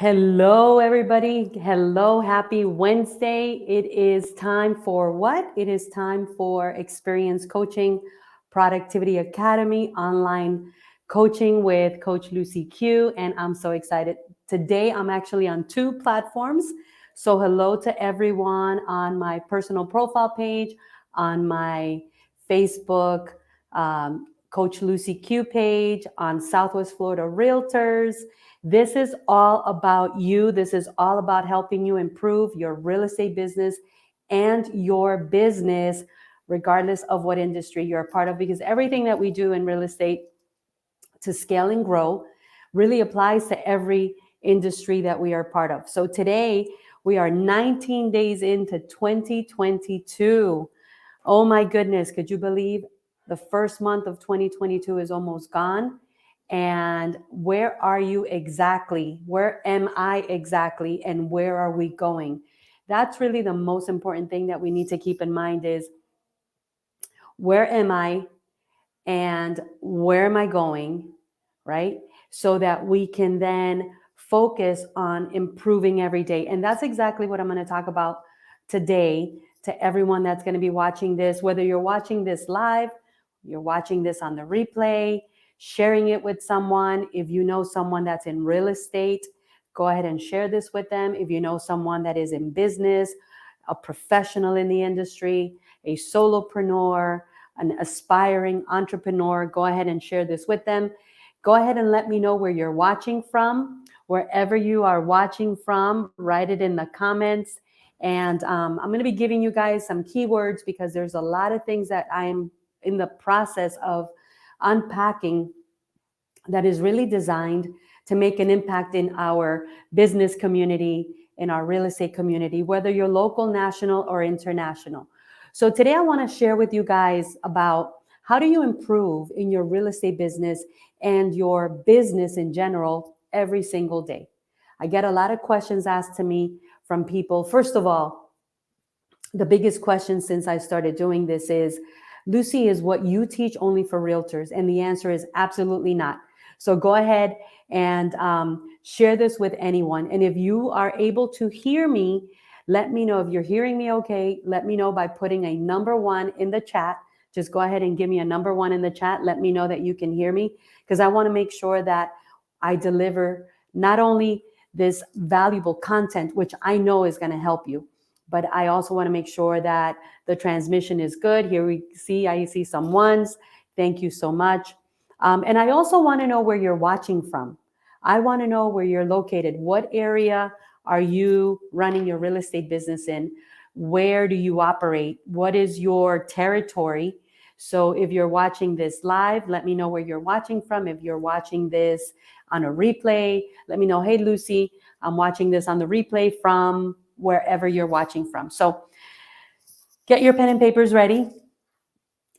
Hello, everybody. Hello, happy Wednesday. It is time for what? It is time for Experience Coaching Productivity Academy online coaching with Coach Lucy Q. And I'm so excited. Today, I'm actually on two platforms. So, hello to everyone on my personal profile page, on my Facebook Coach Lucy Q page, on Southwest Florida Realtors. This is all about you. This is all about helping you improve your real estate business and your business, regardless of what industry you're a part of, because everything that we do in real estate to scale and grow really applies to every industry that we are part of. So today we are 19 days into 2022. Oh my goodness, could you believe the first month of 2022 is almost gone? And where are you exactly? Where am I exactly? And where are we going? That's really the most important thing that we need to keep in mind is where am I and where am I going, right? So that we can then focus on improving every day. And that's exactly what I'm going to talk about today to everyone that's going to be watching this, whether you're watching this live, you're watching this on the replay, sharing it with someone. If you know someone that's in real estate, go ahead and share this with them. If you know someone that is in business, a professional in the industry, a solopreneur, an aspiring entrepreneur, go ahead and share this with them. Go ahead and let me know where you're watching from. Wherever you are watching from, write it in the comments. And I'm going to be giving you guys some keywords because there's a lot of things that I'm in the process of unpacking that is really designed to make an impact in our business community, in our real estate community, whether you're local, national, or international. So today I want to share with you guys about how do you improve in your real estate business and your business in general every single day. I get a lot of questions asked to me from people. First of all, the biggest question since I started doing this is, Lucy, is what you teach only for realtors? And the answer is absolutely not. So go ahead and share this with anyone. And if you are able to hear me, let me know. If you're hearing me okay, let me know by putting a number 1 in the chat. Just go ahead and give me a number 1 in the chat. Let me know that you can hear me, because I want to make sure that I deliver not only this valuable content, which I know is going to help you, but I also want to make sure that the transmission is good. Here I see some ones. Thank you so much. And I also want to know where you're watching from. I want to know where you're located. What area are you running your real estate business in? Where do you operate? What is your territory? So if you're watching this live, let me know where you're watching from. If you're watching this on a replay, let me know, hey, Lucy, I'm watching this on the replay from wherever you're watching from. So get your pen and papers ready.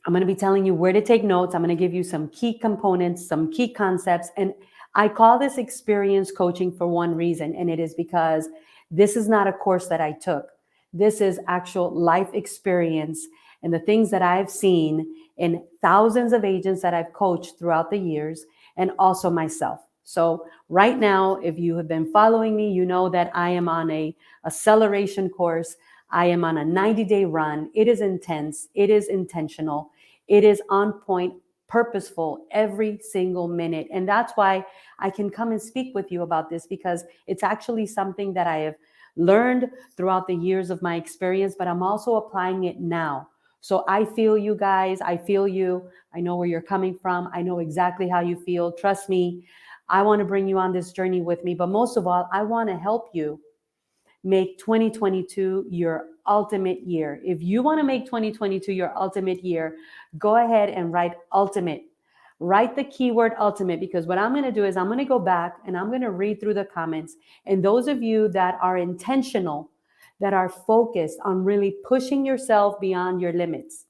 I'm going to be telling you where to take notes. I'm going to give you some key components, some key concepts. And I call this experience coaching for one reason, and it is because this is not a course that I took. This is actual life experience and the things that I've seen in thousands of agents that I've coached throughout the years, and also myself. So right now, if you have been following me, you know that I am on a acceleration course. I am on a 90-day run. It is intense. It is intentional. It is on point, purposeful every single minute. And that's why I can come and speak with you about this, because it's actually something that I have learned throughout the years of my experience, but I'm also applying it now. So I feel you guys. I feel you. I know where you're coming from. I know exactly how you feel. Trust me. I want to bring you on this journey with me. But most of all, I want to help you make 2022 your ultimate year. If you want to make 2022 your ultimate year, go ahead and write ultimate. Write the keyword ultimate, because what I'm going to do is I'm going to go back and I'm going to read through the comments. And those of you that are intentional, that are focused on really pushing yourself beyond your limits.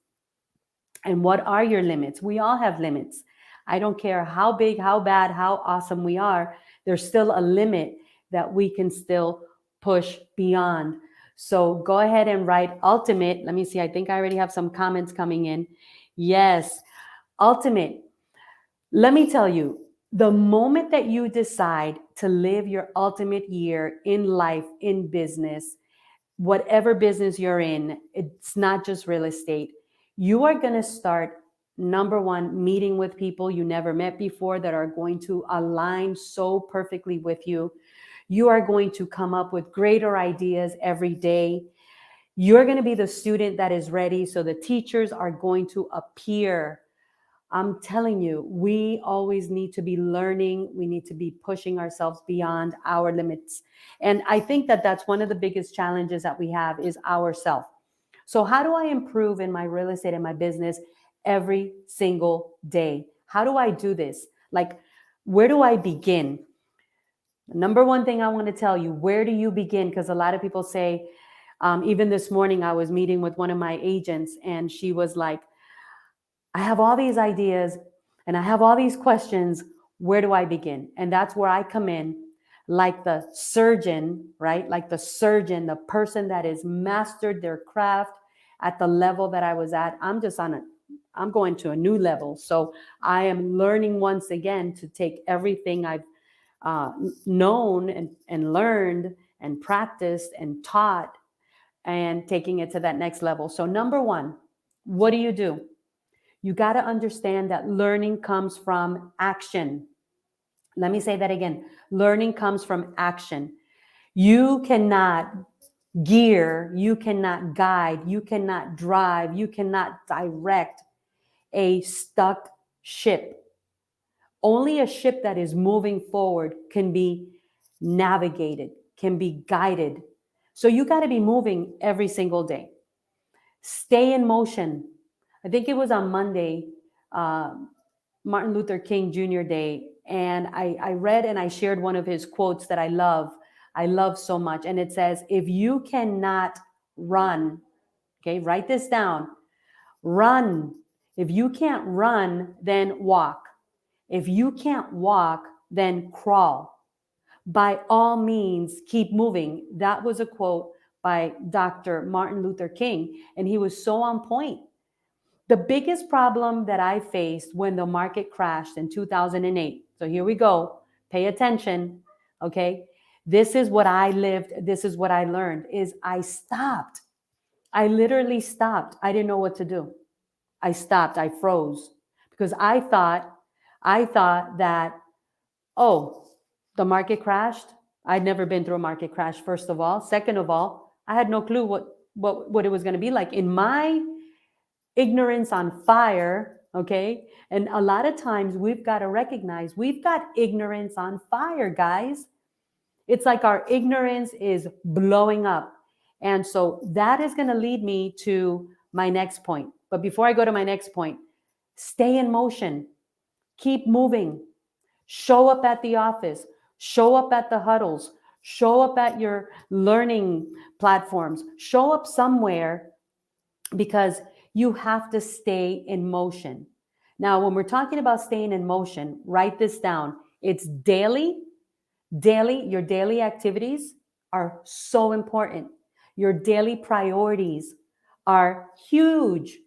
And what are your limits? We all have limits. I don't care how big, how bad, how awesome we are. There's still a limit that we can still push beyond. So go ahead and write ultimate. Let me see. I think I already have some comments coming in. Yes, ultimate. Let me tell you, the moment that you decide to live your ultimate year in life, in business, whatever business you're in, it's not just real estate. You are going to start, number one, meeting with people you never met before that are going to align so perfectly with you. You are going to come up with greater ideas every day. You're going to be the student that is ready. So the teachers are going to appear. I'm telling you, we always need to be learning. We need to be pushing ourselves beyond our limits. And I think that that's one of the biggest challenges that we have is ourself. So how do I improve in my real estate and my business every single day? How do I do this? Like, where do I begin? Number one thing I want to tell you, where do you begin? Because a lot of people say, even this morning, I was meeting with one of my agents and she was like, I have all these ideas and I have all these questions. Where do I begin? And that's where I come in, like the surgeon, right? Like the surgeon, the person that has mastered their craft at the level that I was at. I'm going to a new level. So I am learning once again to take everything I've known and learned and practiced and taught and taking it to that next level. So number one, what do? You got to understand that learning comes from action. Let me say that again. Learning comes from action. You cannot gear, you cannot guide, you cannot drive, you cannot direct a stuck ship. Only a ship that is moving forward can be navigated, can be guided. So you got to be moving every single day. Stay in motion. I think it was on Monday, uh, Martin Luther King Jr. Day, and I read and I shared one of his quotes that I love so much. And it says, if you cannot run, okay, write this down, run. If you can't run, then walk. If you can't walk, then crawl. By all means, keep moving. That was a quote by Dr. Martin Luther King, and he was so on point. The biggest problem that I faced when the market crashed in 2008, so here we go, pay attention, okay? This is what I lived, this is what I learned, is I stopped. I literally stopped. I didn't know what to do. I stopped, I froze because I thought that, oh, the market crashed. I'd never been through a market crash, first of all. Second of all, I had no clue what it was going to be like. In my ignorance on fire, okay? And a lot of times we've got to recognize we've got ignorance on fire, guys. It's like our ignorance is blowing up. And so that is going to lead me to my next point. But before I go to my next point, stay in motion, keep moving, show up at the office, show up at the huddles, show up at your learning platforms, show up somewhere because you have to stay in motion. Now, when we're talking about staying in motion, write this down. It's daily, your daily activities are so important. Your daily priorities are huge.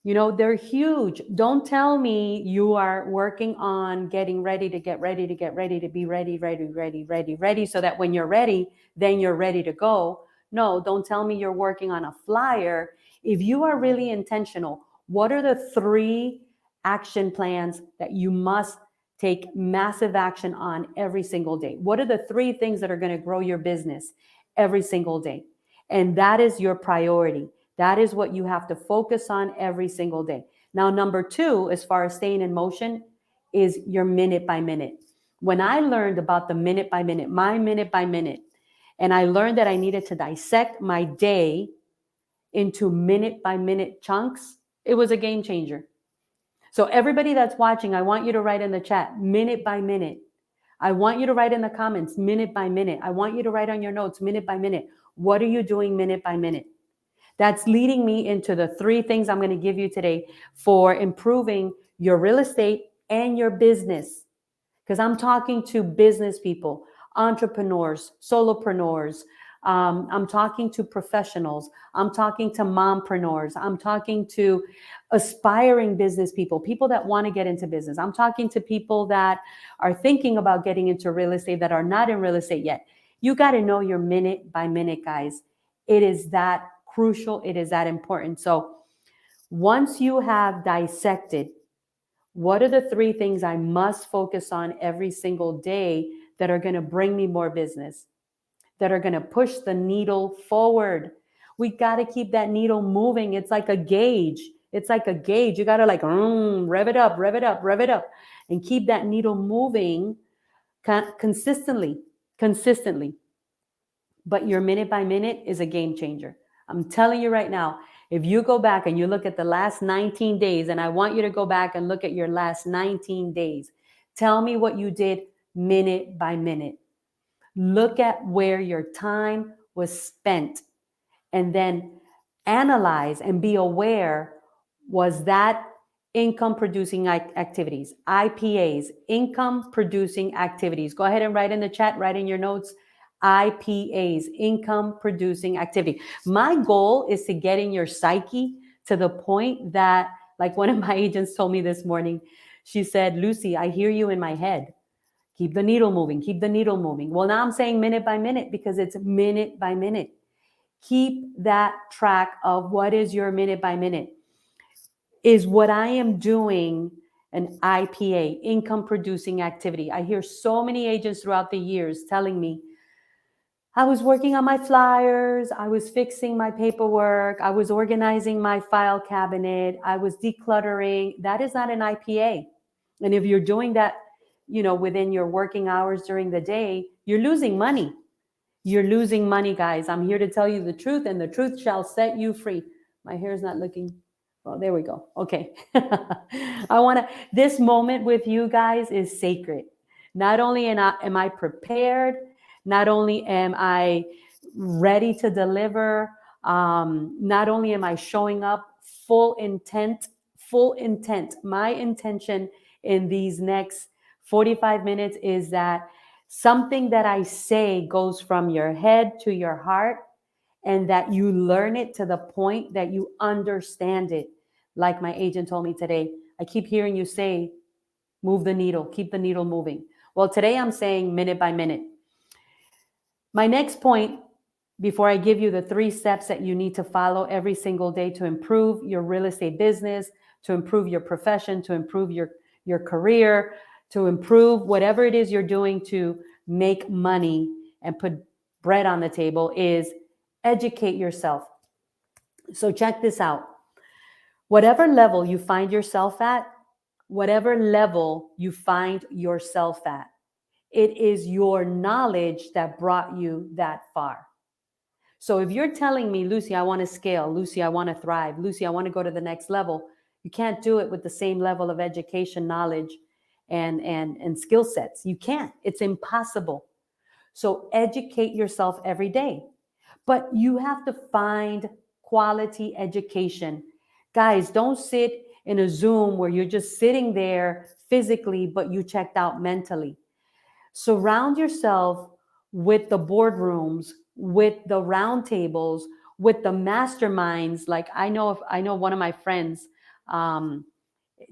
You know, they're huge. Don't tell me you are working on getting ready to get ready to get ready to be ready, so that when you're ready, then you're ready to go. No, don't tell me you're working on a flyer. If you are really intentional, what are the 3 action plans that you must take massive action on every single day? What are the 3 things that are going to grow your business every single day? And that is your priority. That is what you have to focus on every single day. Now, number 2, as far as staying in motion, is your minute by minute. When I learned about the minute by minute, my minute by minute, and I learned that I needed to dissect my day into minute by minute chunks, it was a game changer. So everybody that's watching, I want you to write in the chat, minute by minute. I want you to write in the comments, minute by minute. I want you to write on your notes, minute by minute. What are you doing minute by minute? That's leading me into the 3 things I'm going to give you today for improving your real estate and your business. Because I'm talking to business people, entrepreneurs, solopreneurs, I'm talking to professionals. I'm talking to mompreneurs. I'm talking to aspiring business people, people that want to get into business. I'm talking to people that are thinking about getting into real estate that are not in real estate yet. You got to know your minute by minute, guys. It is that crucial. It is that important. So once you have dissected what are the three things I must focus on every single day that are going to bring me more business, that are going to push the needle forward? We got to keep that needle moving. It's like a gauge. It's like a gauge. You got to like rev it up, rev it up, rev it up, and keep that needle moving consistently. But your minute by minute is a game changer. I'm telling you right now, if you go back and you look at the last 19 days, and I want you to go back and look at your last 19 days, tell me what you did minute by minute. Look at where your time was spent and then analyze and be aware, was that income producing activities, IPAs, income producing activities? Go ahead and write in the chat, write in your notes, IPAs, income producing activity. My goal is to get in your psyche to the point that, like one of my agents told me this morning, she said, Lucy, I hear you in my head. Keep the needle moving, keep the needle moving. Well, now I'm saying minute by minute because it's minute by minute. Keep that track of what is your minute by minute. Is what I am doing an IPA, income producing activity? I hear so many agents throughout the years telling me, I was working on my flyers, I was fixing my paperwork, I was organizing my file cabinet, I was decluttering. That is not an IPA. And if you're doing that, within your working hours during the day, you're losing money. You're losing money, guys. I'm here to tell you the truth, and the truth shall set you free. My hair is not looking. Well, there we go. Okay. This moment with you guys is sacred. Not only am I prepared, not only am I ready to deliver, not only am I showing up full intent. My intention in these next 45 minutes is that something that I say goes from your head to your heart, and that you learn it to the point that you understand it. Like my agent told me today, I keep hearing you say, move the needle, keep the needle moving. Well, today I'm saying minute by minute. My next point, before I give you the 3 steps that you need to follow every single day to improve your real estate business, to improve your profession, to improve your career, to improve whatever it is you're doing to make money and put bread on the table, is educate yourself. So check this out. Whatever level you find yourself at, it is your knowledge that brought you that far. So if you're telling me, Lucy, I want to scale, Lucy, I want to thrive, Lucy, I want to go to the next level, you can't do it with the same level of education, knowledge, and skill sets. You can't. It's impossible. So educate yourself every day. But you have to find quality education. Guys, don't sit in a Zoom where you're just sitting there physically, but you checked out mentally. Surround yourself with the boardrooms, with the roundtables, with the masterminds. Like I know one of my friends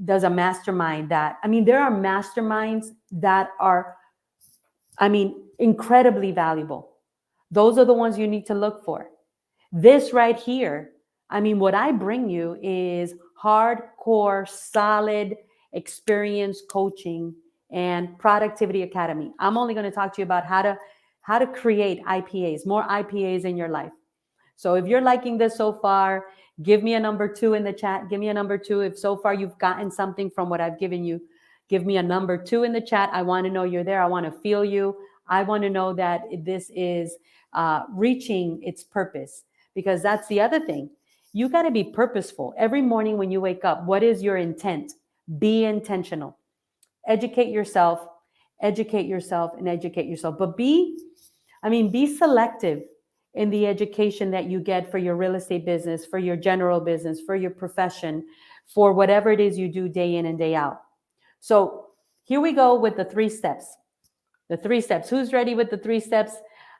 does a mastermind there are masterminds that are, incredibly valuable. Those are the ones you need to look for. This right here, what I bring you is hardcore, solid experience coaching and productivity academy. I'm only going to talk to you about how to create IPAs, more IPAs in your life. So if you're liking this so far, give me a number 2 in the chat. Give me a number 2. If so far you've gotten something from what I've given you, give me a number 2 in the chat. I want to know you're there. I want to feel you. I want to know that this is reaching its purpose, because that's the other thing. You got to be purposeful. Every morning when you wake up, what is your intent? Be intentional. Educate yourself, and educate yourself. But be selective in the education that you get for your real estate business, for your general business, for your profession, for whatever it is you do day in and day out. So here we go with the 3 steps. The 3 steps. Who's ready with the 3 steps?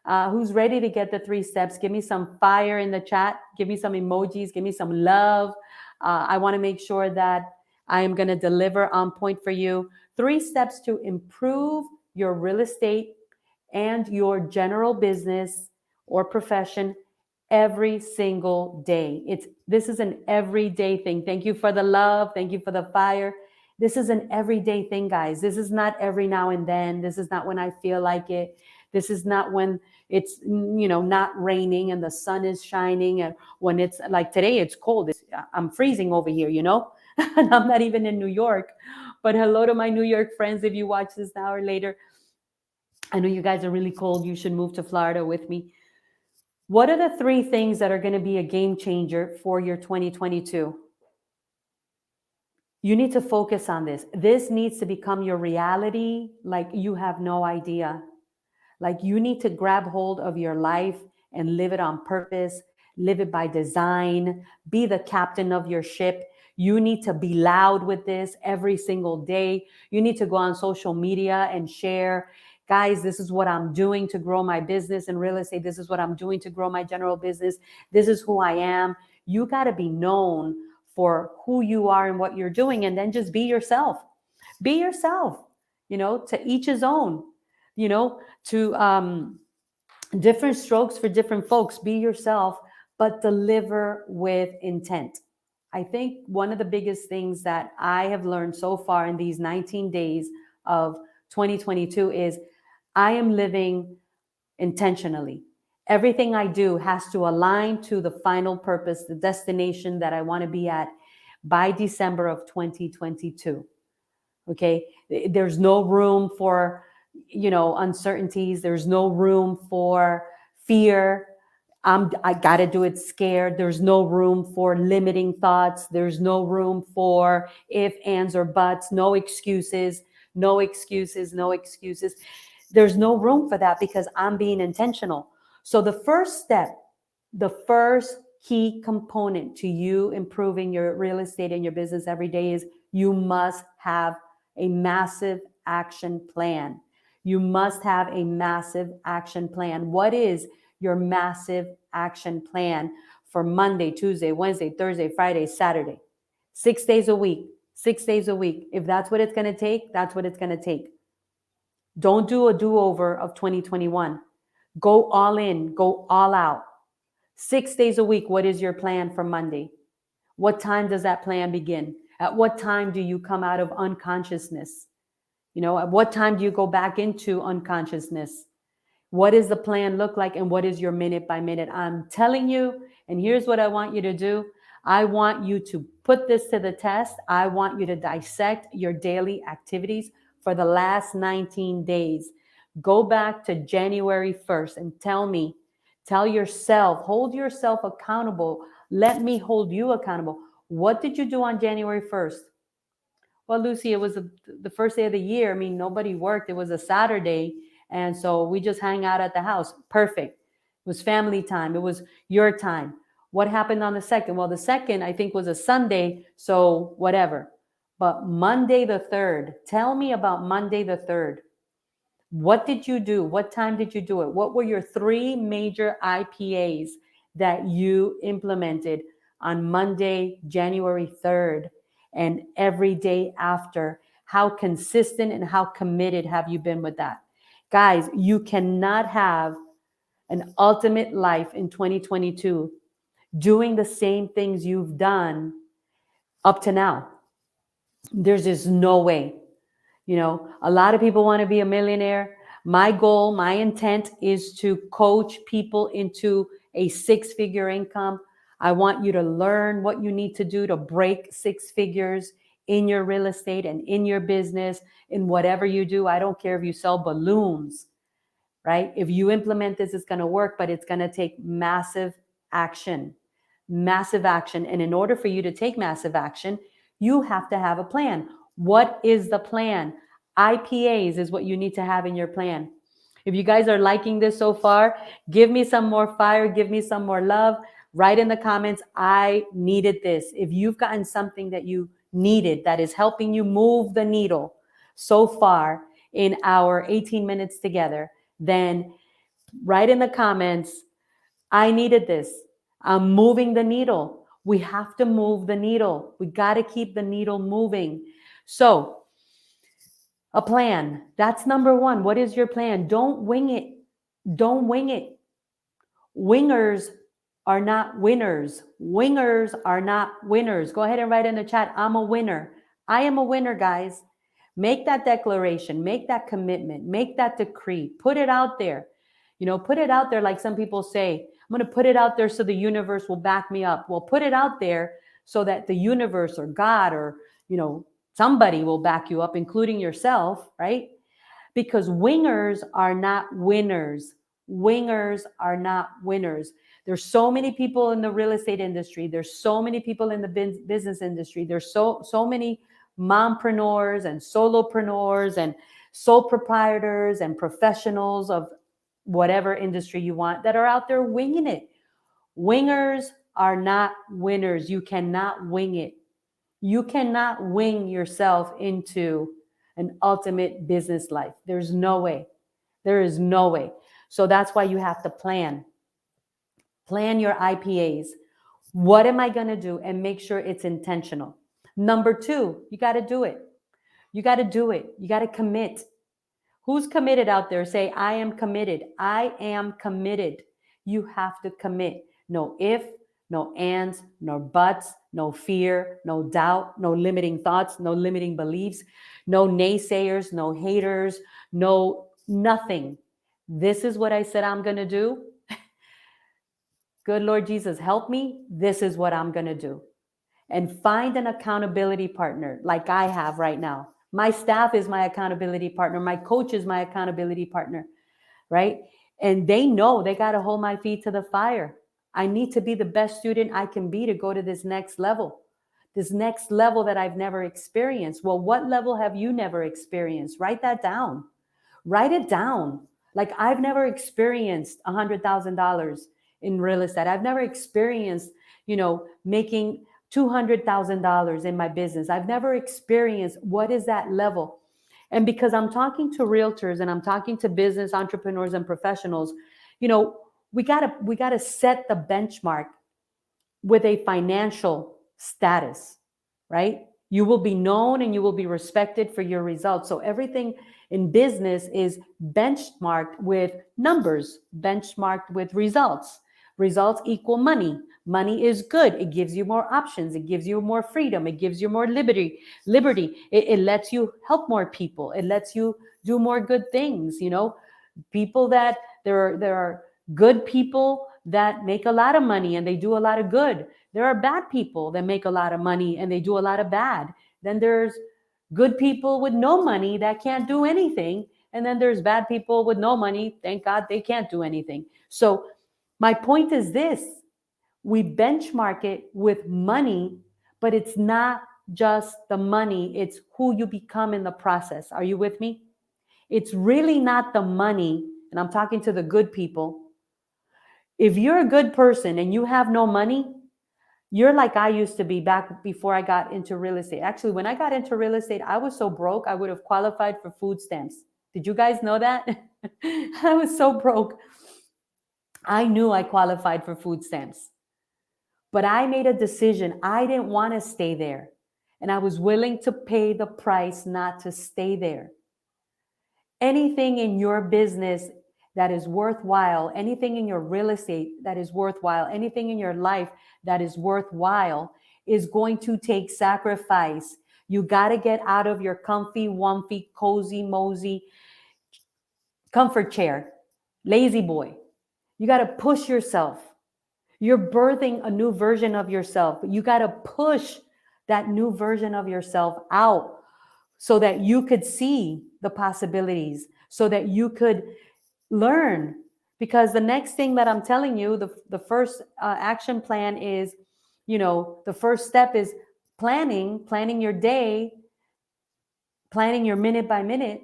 Who's ready to get the 3 steps? Give me some fire in the chat. Give me some emojis. Give me some love. I want to make sure that I am going to deliver on point for you. 3 steps to improve your real estate and your general business or profession every single day. This is an everyday thing. Thank you for the love. Thank you for the fire. This is an everyday thing, guys. This is not every now and then. This is not when I feel like it. This is not when it's not raining and the sun is shining, and when it's like today it's cold. I'm freezing over here, and I'm not even in New York. But hello to my New York friends. If you watch this now or later, I know you guys are really cold. You should move to Florida with me. What are the 3 things that are going to be a game changer for your 2022? You need to focus on this. This needs to become your reality like you have no idea. Like you need to grab hold of your life and live it on purpose, live it by design, be the captain of your ship. You need to be loud with this every single day. You need to go on social media and share, guys, this is what I'm doing to grow my business in real estate. This is what I'm doing to grow my general business. This is who I am. You got to be known for who you are and what you're doing, and then just be yourself. Be yourself, to each his own, to different strokes for different folks. Be yourself, but deliver with intent. I think one of the biggest things that I have learned so far in these 19 days of 2022 is I am living intentionally. Everything I do has to align to the final purpose, the destination that I want to be at by December of 2022. Okay. There's no room for, uncertainties. There's no room for fear. I got to do it scared. There's no room for limiting thoughts. There's no room for if, ands, or buts. No excuses, no excuses, no excuses. There's no room for that because I'm being intentional. So the first step, the first key component to you improving your real estate and your business every day is you must have a massive action plan. You must have a massive action plan. What is your massive action plan for Monday, Tuesday, Wednesday, Thursday, Friday, Saturday? 6 days a week, 6 days a week. If that's what it's going to take, that's what it's going to take. Don't do a do-over of 2021. Go all in, go all out. 6 days a week, what is your plan for Monday? What time does that plan begin? At what time do you come out of unconsciousness? At what time do you go back into unconsciousness? What does the plan look like, and what is your minute by minute? I'm telling you, and here's what I want you to do. I want you to put this to the test. I want you to dissect your daily activities for the last 19 days. Go back to January 1st and tell yourself, hold yourself accountable. Let me hold you accountable. What did you do on January 1st? Well, Lucy, it was the first day of the year. I mean, nobody worked. It was a Saturday. And so we just hang out at the house. Perfect. It was family time. It was your time. What happened on the 2nd? Well, the 2nd, I think, was a Sunday. So whatever. But Monday the 3rd, tell me about Monday the 3rd. What did you do? What time did you do it? What were your 3 major IPAs that you implemented on Monday, January 3rd, and every day after? How consistent and how committed have you been with that? Guys, you cannot have an ultimate life in 2022 doing the same things you've done up to now. There's just no way. A lot of people want to be a millionaire. My goal, my intent is to coach people into a 6-figure income. I want you to learn what you need to do to break 6 figures in your real estate and in your business, in whatever you do. I don't care if you sell balloons, right? If you implement this, it's going to work, but it's going to take massive action. Massive action. And in order for you to take massive action, you have to have a plan. What is the plan? IPAs is what you need to have in your plan. If you guys are liking this so far, give me some more fire, give me some more love. Write in the comments, I needed this. If you've gotten something that you needed that is helping you move the needle so far in our 18 minutes together, then Write in the comments, I needed this. I'm moving the needle. We have to move the needle. We got to keep the needle moving. So, a plan. That's number one. What is your plan? Don't wing it. Don't wing it. Wingers are not winners. Wingers are not winners. Go ahead and write in the chat, I'm a winner. I am a winner, guys. Make that declaration, make that commitment, make that decree, put it out there. Put it out there like some people say, I'm going to put it out there so the universe will back me up. Well, put it out there so that the universe or God or, somebody will back you up, including yourself, right? Because wingers are not winners. Wingers are not winners. There's so many people in the real estate industry. There's so many people in the business industry. There's so many mompreneurs and solopreneurs and sole proprietors and professionals of whatever industry you want that are out there winging it. Wingers are not winners. You cannot wing it. You cannot wing yourself into an ultimate business life. There's no way. There is no way. So that's why you have to plan. Plan your IPAs. What am I going to do? And make sure it's intentional. Number two, you got to do it. You got to do it. You got to commit. Who's committed out there? Say, I am committed. I am committed. You have to commit. No if, no ands, no buts, no fear, no doubt, no limiting thoughts, no limiting beliefs, no naysayers, no haters, no nothing. This is what I said I'm going to do. Good Lord Jesus, help me. This is what I'm going to do. And find an accountability partner like I have right now. My staff is my accountability partner. My coach is my accountability partner, right? And they know they got to hold my feet to the fire. I need to be the best student I can be to go to this next level that I've never experienced. Well, what level have you never experienced? Write that down. Write it down. Like, I've never experienced $100,000 in real estate. I've never experienced, making $200,000 in my business. I've never experienced what is that level. And because I'm talking to realtors and I'm talking to business entrepreneurs and professionals, we gotta set the benchmark with a financial status, right? You will be known and you will be respected for your results. So everything in business is benchmarked with numbers, benchmarked with results. Results equal money. Money is good. It gives you more options. It gives you more freedom. It gives you more liberty. It lets you help more people. It lets you do more good things. People that there are good people that make a lot of money and they do a lot of good. There are bad people that make a lot of money and they do a lot of bad. Then there's good people with no money that can't do anything. And then there's bad people with no money. Thank God they can't do anything. So my point is this: we benchmark it with money, but it's not just the money. It's who you become in the process. Are you with me? It's really not the money. And I'm talking to the good people. If you're a good person and you have no money, you're like I used to be back before I got into real estate. Actually, when I got into real estate, I was so broke, I would have qualified for food stamps. Did you guys know that? I was so broke. I knew I qualified for food stamps. But I made a decision. I didn't want to stay there. And I was willing to pay the price not to stay there. Anything in your business that is worthwhile, anything in your real estate that is worthwhile, anything in your life that is worthwhile is going to take sacrifice. You got to get out of your comfy, wumpy, cozy, mosey comfort chair, lazy boy. You got to push yourself. You're birthing a new version of yourself. You got to push that new version of yourself out so that you could see the possibilities, so that you could learn. Because the next thing that I'm telling you, the first action plan is, the first step is planning your day, planning your minute by minute,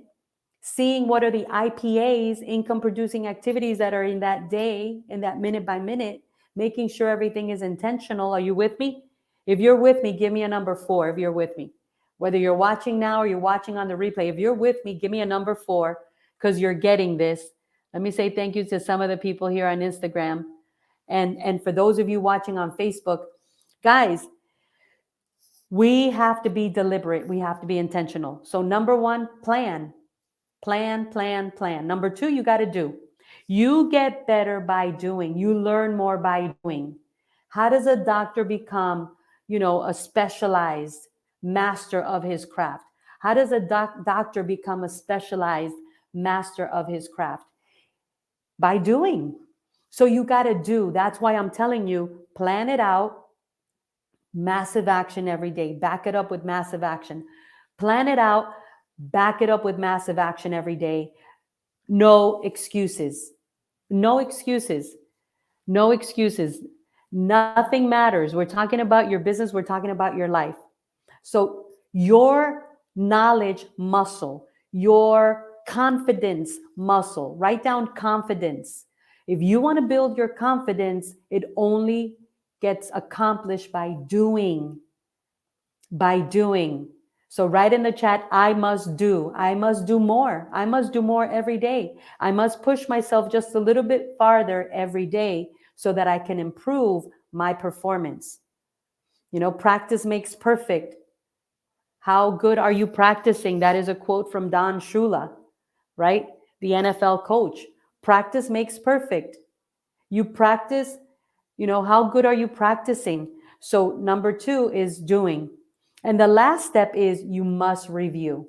seeing what are the IPAs, income producing activities that are in that day, in that minute by minute, making sure everything is intentional. Are you with me? If you're with me, give me a number 4 if you're with me. Whether you're watching now or you're watching on the replay, if you're with me, give me a number 4 because you're getting this. Let me say thank you to some of the people here on Instagram. And for those of you watching on Facebook, guys, we have to be deliberate. We have to be intentional. So number one, plan. Plan, plan, plan. Number two, you got to do. You get better by doing. You learn more by doing. How does a doctor become, a specialized master of his craft? How does a doctor become a specialized master of his craft? By doing. So you got to do. That's why I'm telling you, plan it out, massive action every day. Back it up with massive action. Plan it out, back it up with massive action every day. No excuses. No excuses. No excuses. Nothing matters. We're talking about your business, we're talking about your life. So, your knowledge muscle, your confidence muscle, write down confidence. If you want to build your confidence, it only gets accomplished by doing. By doing. So write in the chat, I must do. I must do more. I must do more every day. I must push myself just a little bit farther every day so that I can improve my performance. Practice makes perfect. How good are you practicing? That is a quote from Don Shula, right? The NFL coach. Practice makes perfect. You practice, how good are you practicing? So number two is doing. And the last step is you must review.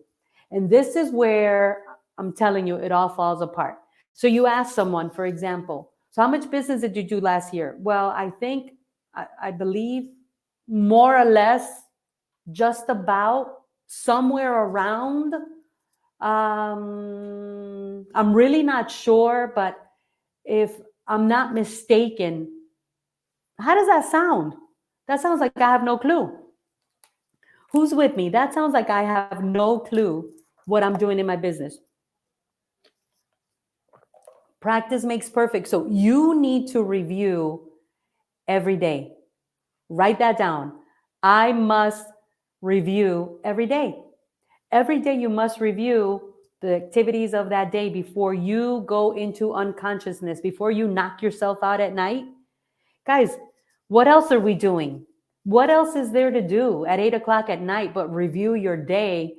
And this is where I'm telling you, it all falls apart. So you ask someone, for example, so how much business did you do last year? Well, I think, I believe more or less just about somewhere around. I'm really not sure, but if I'm not mistaken, how does that sound? That sounds like I have no clue. Who's with me? That sounds like I have no clue what I'm doing in my business. Practice makes perfect. So you need to review every day. Write that down. I must review every day. Every day you must review the activities of that day before you go into unconsciousness, before you knock yourself out at night. Guys, what else are we doing? What else is there to do at 8 o'clock at night but review your day?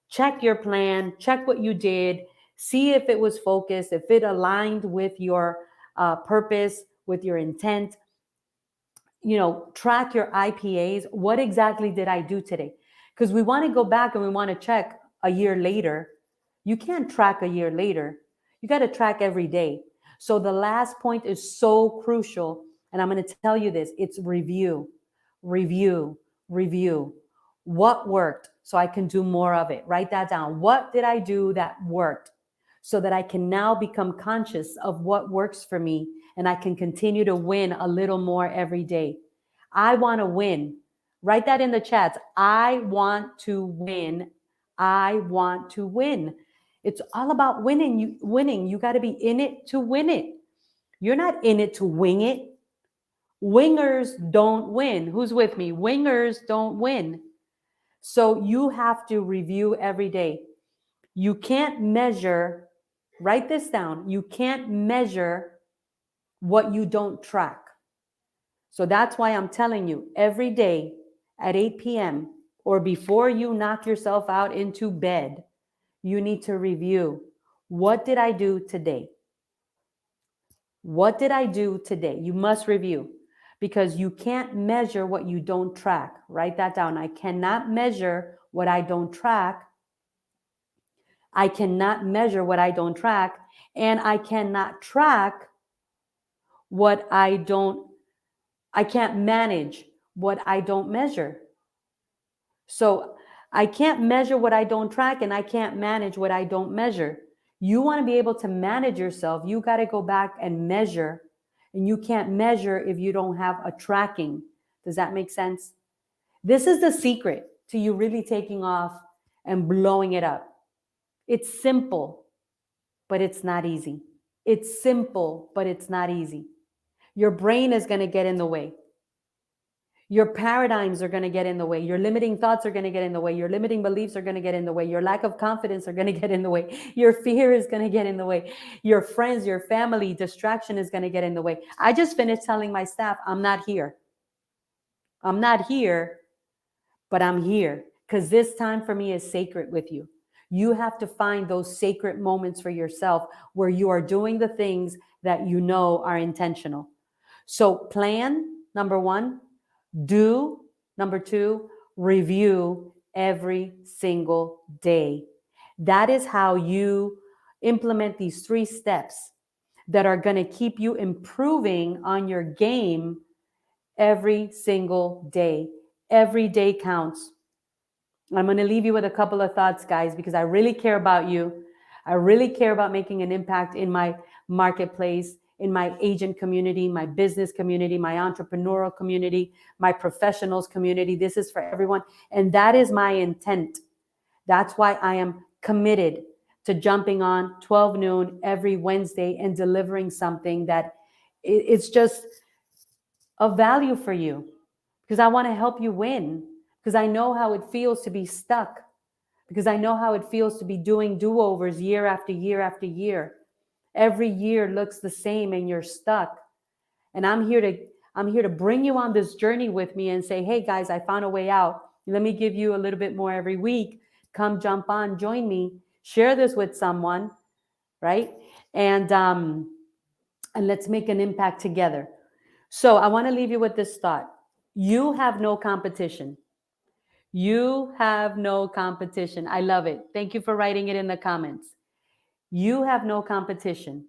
Check your plan, check what you did, see if it was focused, if it aligned with your purpose, with your intent. Track your IPAs. What exactly did I do today? Because we want to go back and we want to check a year later. You can't track a year later. You got to track every day. So the last point is so crucial. And I'm going to tell you this, it's review, review, review. What worked so I can do more of it? Write that down. What did I do that worked so that I can now become conscious of what works for me and I can continue to win a little more every day? I want to win. Write that in the chats. I want to win. I want to win. It's all about winning. You got to be in it to win it. You're not in it to wing it. Wingers don't win. Who's with me? Wingers don't win. So you have to review every day. You can't measure, write this down. You can't measure what you don't track. So that's why I'm telling you every day at 8 p.m. or before you knock yourself out into bed, you need to review. What did I do today? What did I do today? You must review because you can't measure what you don't track. Write that down. I cannot measure what I don't track. I cannot measure what I don't track, and I cannot track what I can't manage what I don't measure. So I can't measure what I don't track, and I can't manage what I don't measure. You want to be able to manage yourself, you got to go back and measure, and you can't measure if you don't have a tracking. Does that make sense? This is the secret to you really taking off and blowing it up. It's simple, but it's not easy. It's simple, but it's not easy. Your brain is going to get in the way. Your paradigms are going to get in the way. Your limiting thoughts are going to get in the way. Your limiting beliefs are going to get in the way. Your lack of confidence are going to get in the way. Your fear is going to get in the way. Your friends, your family, distraction is going to get in the way. I just finished telling my staff, I'm not here. I'm not here, but I'm here because this time for me is sacred with you. You have to find those sacred moments for yourself where you are doing the things that you know are intentional. So plan, number one, do, number two, review every single day. That is how you implement these 3 steps that are going to keep you improving on your game every single day. Every day counts. I'm going to leave you with a couple of thoughts, guys, because I really care about you. I really care about making an impact in my marketplace, in my agent community, my business community, my entrepreneurial community, my professionals community. This is for everyone. And that is my intent. That's why I am committed to jumping on 12 noon every Wednesday and delivering something that it's just of value for you, because I want to help you win, because I know how it feels to be stuck, because I know how it feels to be doing do-overs year after year after year. Every year looks the same and you're stuck. And I'm here to bring you on this journey with me and say, hey guys, I found a way out. Let me give you a little bit more every week. Come jump on, join me, share this with someone, right? And let's make an impact together. So I want to leave you with this thought. You have no competition. You have no competition. I love it. Thank you for writing it in the comments. You have no competition.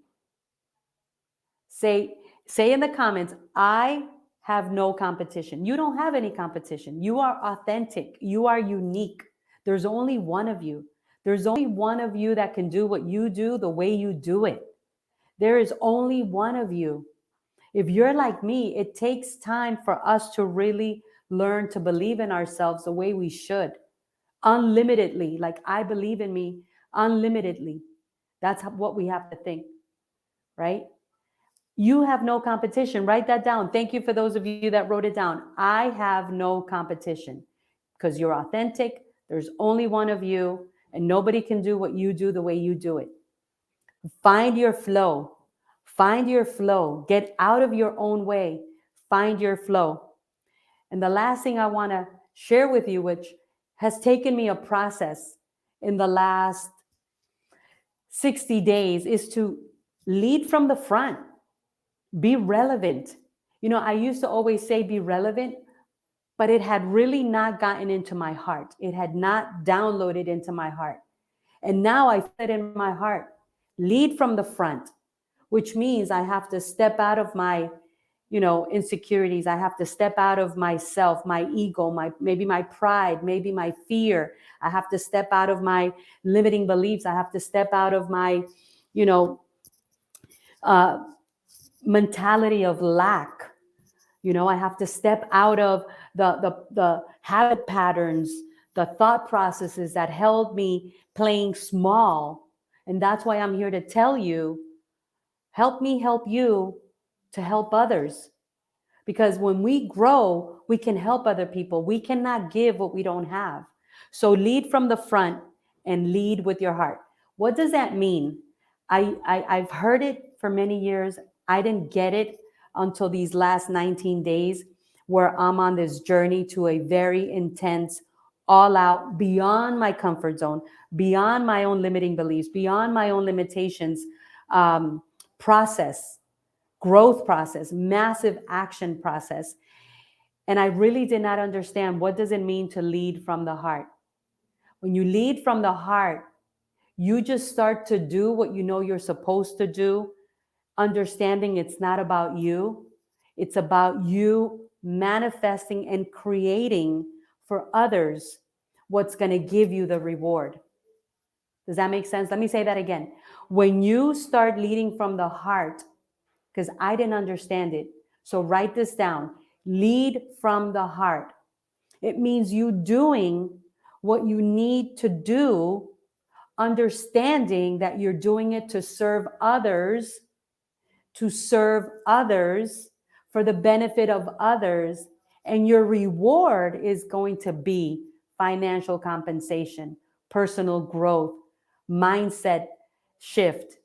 Say in the comments, I have no competition. You don't have any competition. You are authentic. You are unique. There's only one of you. There's only one of you that can do what you do the way you do it. There is only one of you. If you're like me, it takes time for us to really learn to believe in ourselves the way we should, unlimitedly. Like, I believe in me unlimitedly. That's what we have to think, right? You have no competition. Write that down. Thank you for those of you that wrote it down. I have no competition, because you're authentic. There's only one of you, and nobody can do what you do the way you do it. Find your flow. Find your flow. Get out of your own way. Find your flow. And the last thing I want to share with you, which has taken me a process in the last 60 days, is to lead from the front. Be relevant. I used to always say be relevant, but it had really not gotten into my heart. It had not downloaded into my heart. And now I feel it in my heart. Lead from the front, which means I have to step out of my, insecurities. I have to step out of myself, my ego, maybe my pride, maybe my fear. I have to step out of my limiting beliefs. I have to step out of my, mentality of lack. I have to step out of the habit patterns, the thought processes that held me playing small. And that's why I'm here to tell you, help me help you to help others. Because when we grow, we can help other people. We cannot give what we don't have. So lead from the front and lead with your heart. What does that mean? I've heard it for many years. I didn't get it until these last 19 days, where I'm on this journey to a very intense, all out, beyond my comfort zone, beyond my own limiting beliefs, beyond my own limitations, process, growth process, massive action process. And I really did not understand, what does it mean to lead from the heart? When you lead from the heart, you just start to do what you know you're supposed to do, understanding it's not about you. It's about you manifesting and creating for others what's going to give you the reward. Does that make sense? Let me say that again. When you start leading from the heart, because I didn't understand it. So write this down. Lead from the heart. It means you doing what you need to do, understanding that you're doing it to serve others, for the benefit of others, And your reward is going to be financial compensation, personal growth, mindset shift,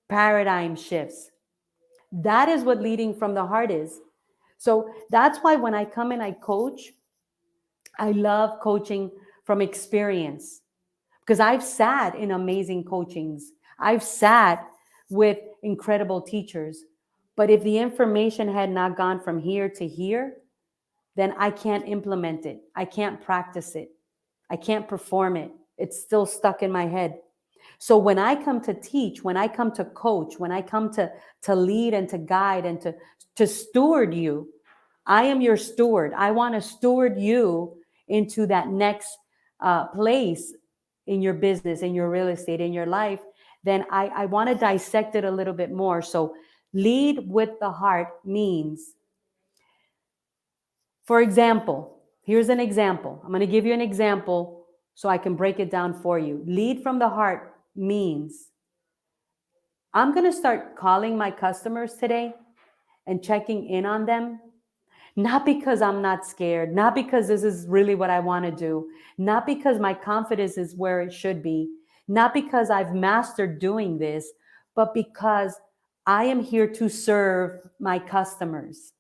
paradigm shifts. That is what leading from the heart is. So that's why when I come and I coach, I love coaching from experience because I've sat in amazing coachings. I've sat with incredible teachers. But if the information had not gone from here to here, then I can't implement it. I can't practice it. I can't perform it. It's still stuck in my head. So when I come to teach, when I come to coach, when I come to lead and to guide and to steward you, I am your steward. I want to steward you into that next place in your business, in your real estate, in your life. Then I want to dissect it a little bit more. So lead with the heart means, for example, here's an example. I'm going to give you an example so I can break it down for you. Lead from the heart means I'm going to start calling my customers today and checking in on them. Not because I'm not scared, not because this is really what I want to do, not because my confidence is where it should be, not because I've mastered doing this, but because I am here to serve my customers.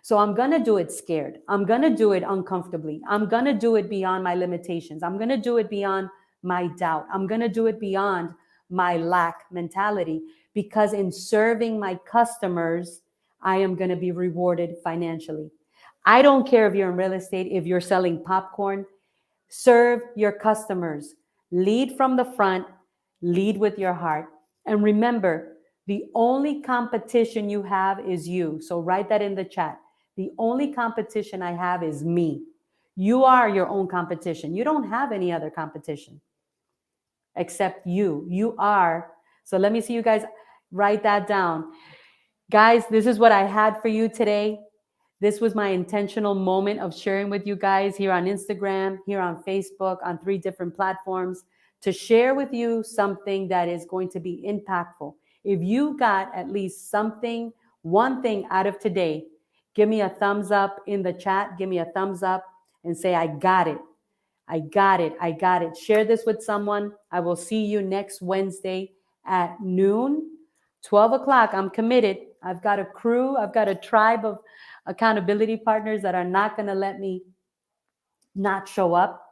So I'm going to do it scared. I'm going to do it uncomfortably. I'm going to do it beyond my limitations. I'm going to do it beyond my doubt. I'm going to do it beyond my lack mentality, because in serving my customers, I am going to be rewarded financially. I don't care if you're in real estate, if you're selling popcorn, serve your customers. Lead from the front, lead with your heart. And remember, the only competition you have is you. So write that in the chat. The only competition I have is me. You are your own competition. You don't have any other competition except you. You are. So let me see you guys write that down. Guys, this is what I had for you today. This was my intentional moment of sharing with you guys here on Instagram, here on Facebook, on 3 different platforms, to share with you something that is going to be impactful. If you got at least something, one thing out of today, give me a thumbs up in the chat. Give me a thumbs up and say, I got it. I got it. I got it. Share this with someone. I will see you next Wednesday at noon, 12 o'clock. I'm committed. I've got a crew. I've got a tribe of accountability partners that are not going to let me not show up.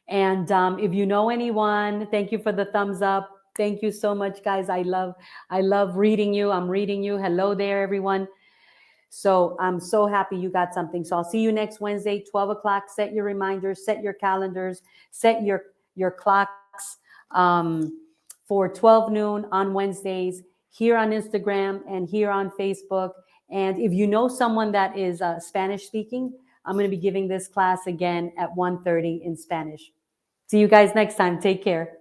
And if you know anyone, thank you for the thumbs up. Thank you so much, guys. I love reading you. I'm reading you. Hello there, everyone. So I'm so happy you got something. So I'll see you next Wednesday, 12 o'clock. Set your reminders, set your calendars, set your clocks for 12 noon on Wednesdays here on Instagram and here on Facebook. And if you know someone that is Spanish speaking, I'm going to be giving this class again at 1:30 in Spanish. See you guys next time. Take care.